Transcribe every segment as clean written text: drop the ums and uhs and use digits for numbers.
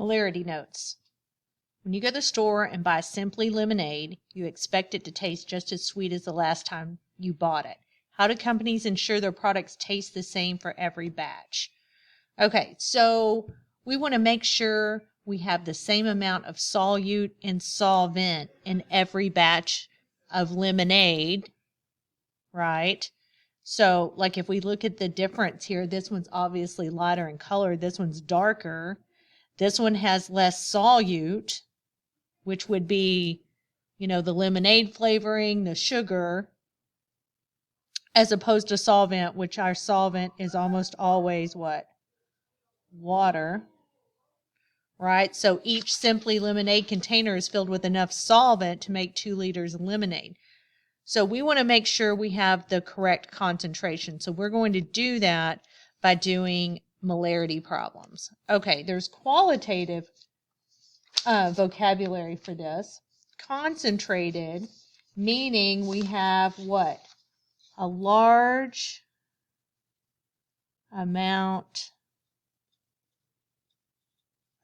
Molarity notes. When you go to the store and buy Simply Lemonade, you expect it to taste just as sweet as the last time you bought it. How do companies ensure their products taste the same for every batch? Okay, so we want to make sure we have the same amount of solute and solvent in every batch of lemonade, right? So like if we look at the difference here, this one's obviously lighter in color, this one's darker. This one has less solute, which would be, you know, the lemonade flavoring, the sugar, as opposed to solvent, which our solvent is almost always what? Water, right? So each Simply Lemonade container is filled with enough solvent to make 2 liters of lemonade. So we want to make sure we have the correct concentration. So we're going to do that by doing molarity problems. Okay, there's qualitative vocabulary for this. Concentrated, meaning we have what? A large amount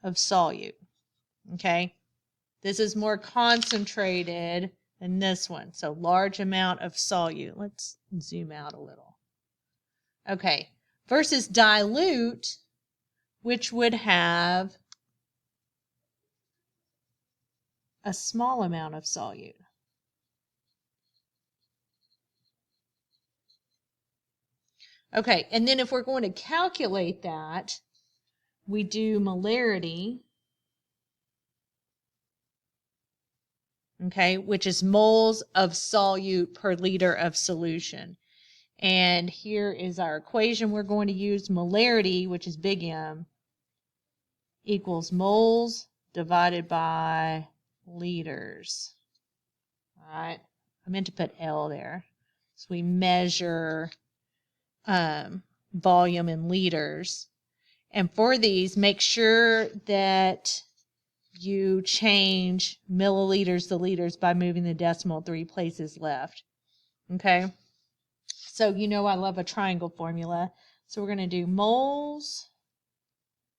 of solute. Okay, this is more concentrated than this one. So large amount of solute. Let's zoom out a little. Okay, versus dilute, which would have a small amount of solute. Okay, and then if we're going to calculate that, we do molarity, okay, which is moles of solute per liter of solution. And here is our equation we're going to use. Molarity, which is big M, equals moles divided by liters. All right, I meant to put L there. So we measure volume in liters. And for these, make sure that you change milliliters to liters by moving the decimal 3 places left. Okay? So you know I love a triangle formula. So we're going to do moles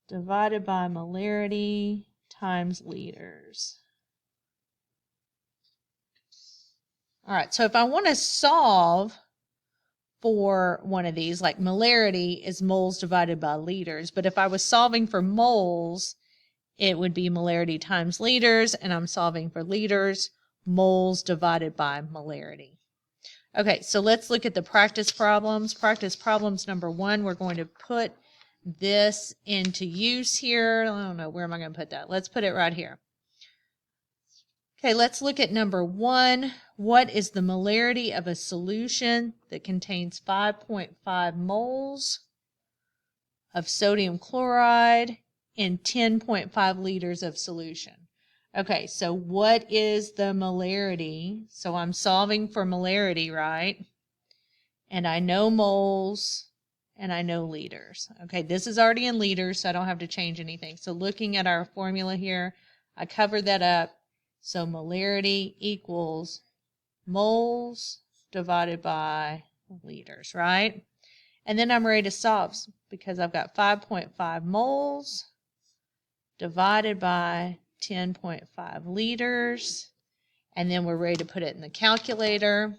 divided by molarity times liters. All right, so if I want to solve for one of these, like molarity is moles divided by liters, but if I was solving for moles, it would be molarity times liters, and I'm solving for liters, moles divided by molarity. Okay, so let's look at the practice problems. Practice problems number 1, we're going to put this into use here. I don't know, where am I going to put that? Let's put it right here. Okay, let's look at number 1. What is the molarity of a solution that contains 5.5 moles of sodium chloride in 10.5 liters of solution? Okay, so what is the molarity? So I'm solving for molarity, right? And I know moles and I know liters. Okay, this is already in liters, so I don't have to change anything. So looking at our formula here, I covered that up. So molarity equals moles divided by liters, right? And then I'm ready to solve because I've got 5.5 moles divided by 10.5 liters. And then we're ready to put it in the calculator.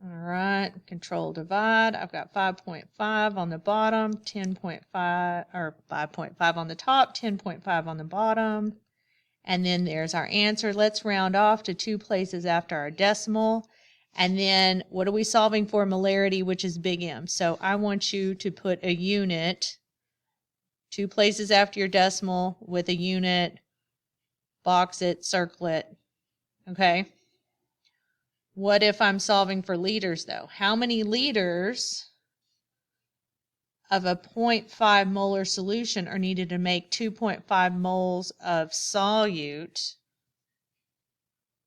All right, control divide. I've got 5.5 on the bottom, 10.5, or 5.5 on the top, 10.5 on the bottom. And then there's our answer. Let's round off to 2 places after our decimal. And then what are we solving for? Molarity, which is big M. So I want you to put a unit 2 places after your decimal with a unit, box it, circle it. Okay. What if I'm solving for liters, though? How many liters of a 0.5 molar solution are needed to make 2.5 moles of solute,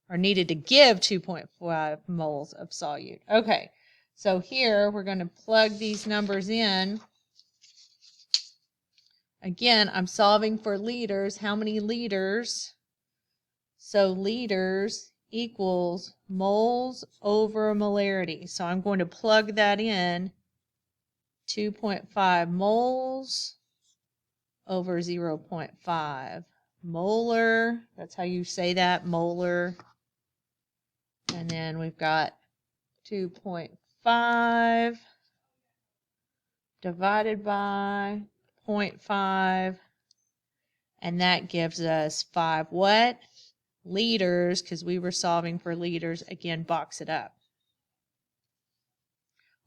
or needed to give 2.5 moles of solute? Okay, so here we're going to plug these numbers in. Again, I'm solving for liters. How many liters? So liters equals moles over molarity. So I'm going to plug that in. 2.5 moles over 0.5. Molar, that's how you say that, molar. And then we've got 2.5 divided by 0.5. And that gives us 5 what? Liters, because we were solving for liters. Again, box it up.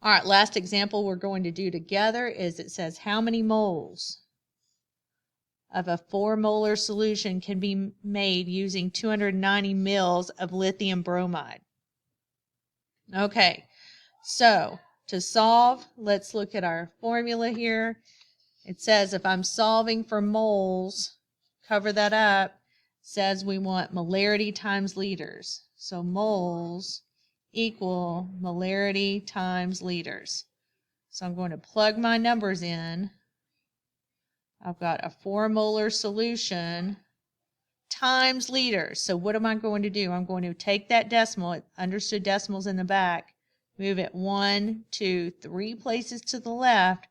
All right, last example we're going to do together is it says how many moles of a 4 molar solution can be made using 290 mils of lithium bromide. Okay, so to solve, let's look at our formula here. It says if I'm solving for moles, cover that up, says we want molarity times liters. So moles equal molarity times liters. So I'm going to plug my numbers in. I've got a 4 molar solution times liters. So what am I going to do? I'm going to take that decimal, it understood decimals in the back, move it 1, 2, 3 places to the left.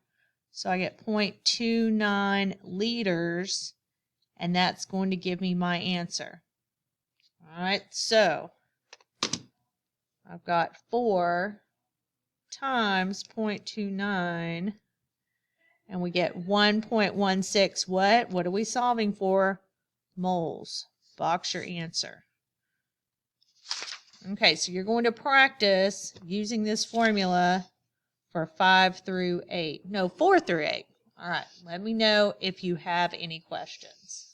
So I get 0.29 liters, and that's going to give me my answer. All right, so I've got 4 times 0.29, and we get 1.16 what? What are we solving for? Moles. Box your answer. Okay, so you're going to practice using this formula for 5 through 8. No, 4 through 8. All right, let me know if you have any questions.